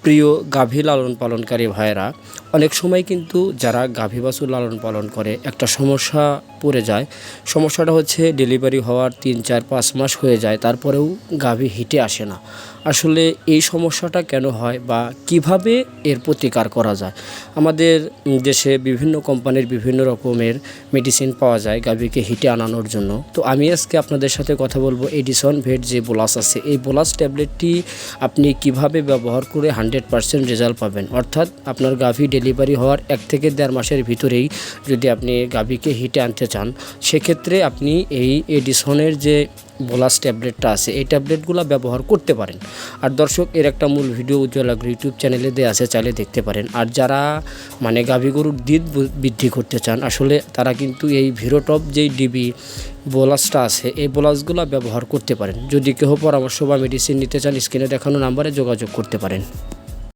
প্রিয় গাভী লালন পালনকারী ভাইয়েরা, অনেক সময় কিন্তু যারা গাভী বাছুর লালন পালন করে একটা সমস্যা পড়ে যায়। সমস্যাটা হচ্ছে ডেলিভারি হওয়ার 3-4-5 মাস হয়ে যায়, তারপরেও গাভী হিটে আসে না। আসলে এই সমস্যাটা কেন হয় বা কিভাবে এর প্রতিকার করা যায়? আমাদের দেশে বিভিন্ন কোম্পানির বিভিন্ন রকমের মেডিসিন পাওয়া যায় গাভীকে হিটে আনানোর জন্য। তো আমি আজকে আপনাদের সাথে কথা বলবো এডিসন ভেট যে বোলাস আছে, এই বোলাস ট্যাবলেটটি আপনি কিভাবে ব্যবহার করে 100% রেজাল্ট পাবেন। অর্থাৎ আপনার গাভী ডেলিভারি হওয়ার 1 থেকে 1.5 মাসের ভিতরেই যদি আপনি গাভীকে হিটে আনতে চান, সেক্ষেত্রে আপনি এই এডিসনের যে বোলাস ট্যাবলেটটা আছে এই ট্যাবলেটগুলো ব্যবহার করতে পারেন। আর দর্শক, এর একটা মূল ভিডিও উজ্জ্বল ইউটিউব চ্যানেলে দেওয়া আছে, চাইলে দেখতে পারেন। আর যারা গাভী গরুর দুধ বৃদ্ধি করতে চান, আসলে তারা কিন্তু এই ভিরোটপ যেই ডিবি বোলাসটা আছে এই বোলাসগুলো ব্যবহার করতে পারেন। যদি কেউ পরামর্শ বা মেডিসিন নিতে চান, স্ক্রিনে দেখানো নাম্বারে যোগাযোগ করতে পারেন।